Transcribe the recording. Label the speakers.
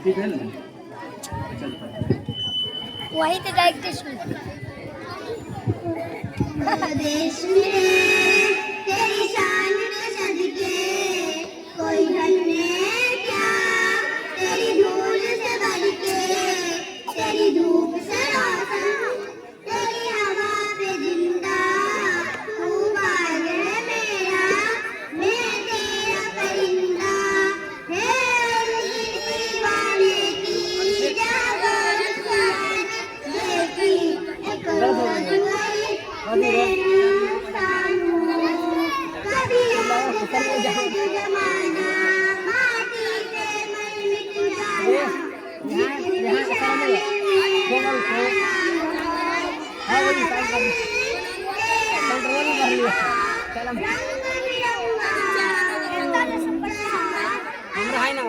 Speaker 1: ठीक है ना?
Speaker 2: वही तो डायरेक्ट
Speaker 3: देश में तेरी शान पे सदके कोई ढलने क्या तेरी धूल से बढ़ के तेरी धूप से रोशन तेरी हवा पे जिंदा तू बाग है मेरा मैं तेरा परिंदा है दीवाने की जागर देखी एक रोज
Speaker 4: আমরা হয় না